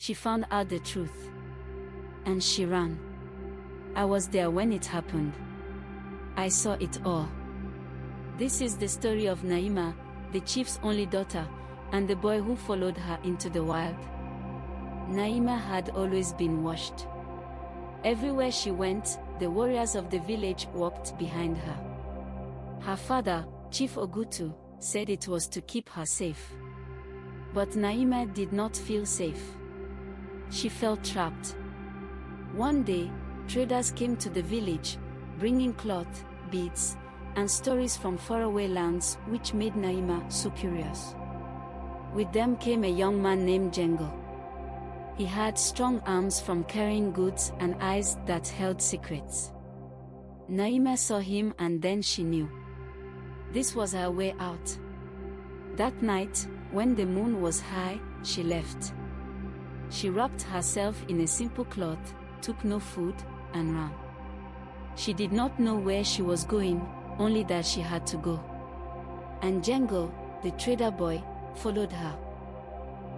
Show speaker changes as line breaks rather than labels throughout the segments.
she found out the truth. And she ran. I was there when it happened. I saw it all. This is the story of Naima, the chief's only daughter, and the boy who followed her into the wild. Naima had always been watched. Everywhere she went, the warriors of the village walked behind her. Her father, Chief Ogutu, said it was to keep her safe. But Naima did not feel safe. She felt trapped. One day, traders came to the village, bringing cloth, beads, and stories from faraway lands which made Naima so curious. With them came a young man named Jengo. He had strong arms from carrying goods and eyes that held secrets. Naima saw him and then she knew. This was her way out. That night, when the moon was high, she left. She wrapped herself in a simple cloth, took no food, and ran. She did not know where she was going, only that she had to go. And Jengo, the trader boy, followed her.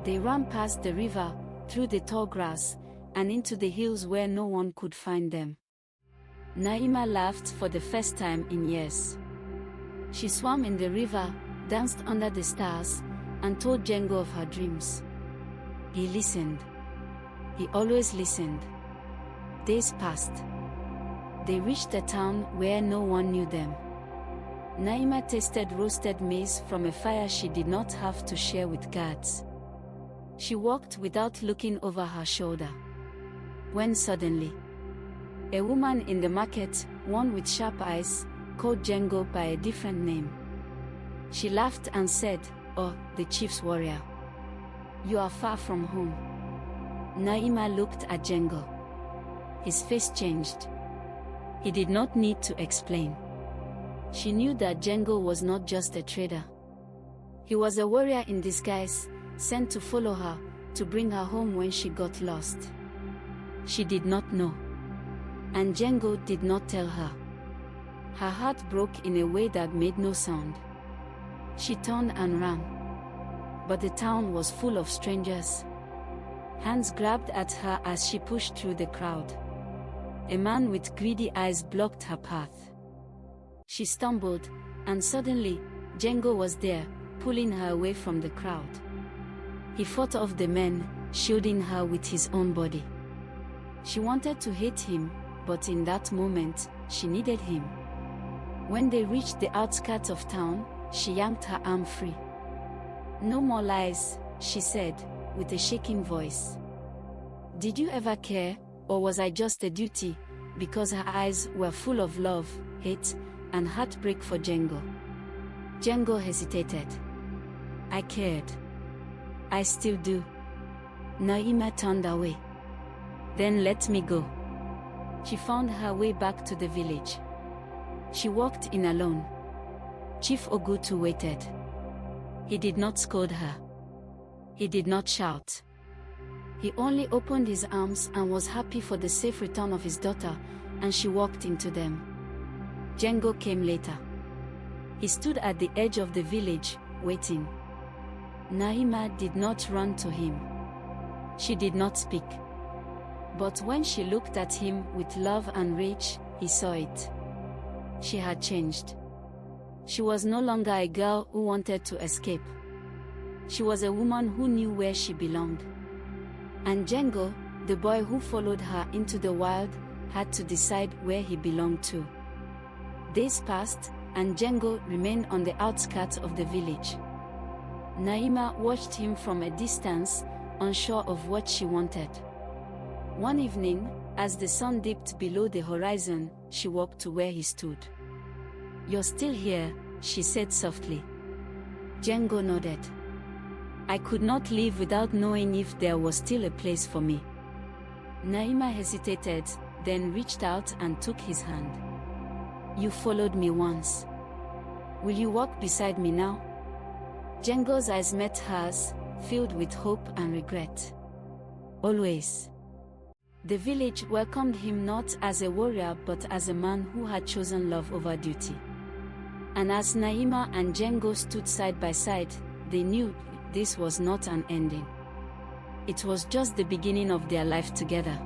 They ran past the river, through the tall grass, and into the hills where no one could find them. Naima laughed for the first time in years. She swam in the river, danced under the stars, and told Jengo of her dreams. He listened. He always listened. Days passed. They reached a town where no one knew them. Naima tasted roasted maize from a fire she did not have to share with guards. She walked without looking over her shoulder. When suddenly, a woman in the market, one with sharp eyes, called Jengo by a different name. She laughed and said, "Oh, the chief's warrior. You are far from home." Naima looked at Jengo. His face changed. He did not need to explain. She knew that Jengo was not just a trader. He was a warrior in disguise, sent to follow her, to bring her home when she got lost. She did not know. And Jengo did not tell her. Her heart broke in a way that made no sound. She turned and ran. But the town was full of strangers. Hands grabbed at her as she pushed through the crowd. A man with greedy eyes blocked her path. She stumbled, and suddenly, Jengo was there, pulling her away from the crowd. He fought off the men, shielding her with his own body. She wanted to hate him, but in that moment, she needed him. When they reached the outskirts of town, she yanked her arm free. "No more lies," she said, with a shaking voice. "Did you ever care, or was I just a duty?" Because her eyes were full of love, hate, and heartbreak for Jengo. Jengo hesitated. "I cared. I still do." Naima turned away. "Then let me go." She found her way back to the village. She walked in alone. Chief Ogutu waited. He did not scold her. He did not shout. He only opened his arms and was happy for the safe return of his daughter, and she walked into them. Jengo came later. He stood at the edge of the village, waiting. Naima did not run to him. She did not speak. But when she looked at him with love and rage, he saw it. She had changed. She was no longer a girl who wanted to escape. She was a woman who knew where she belonged. And Jengo, the boy who followed her into the wild, had to decide where he belonged to. Days passed, and Jengo remained on the outskirts of the village. Naima watched him from a distance, unsure of what she wanted. One evening, as the sun dipped below the horizon, she walked to where he stood. "You're still here," she said softly. Jengo nodded. "I could not leave without knowing if there was still a place for me." Naima hesitated, then reached out and took his hand. "You followed me once. Will you walk beside me now?" Jengo's eyes met hers, filled with hope and regret. "Always." The village welcomed him not as a warrior but as a man who had chosen love over duty. And as Naima and Jengo stood side by side, they knew this was not an ending. It was just the beginning of their life together.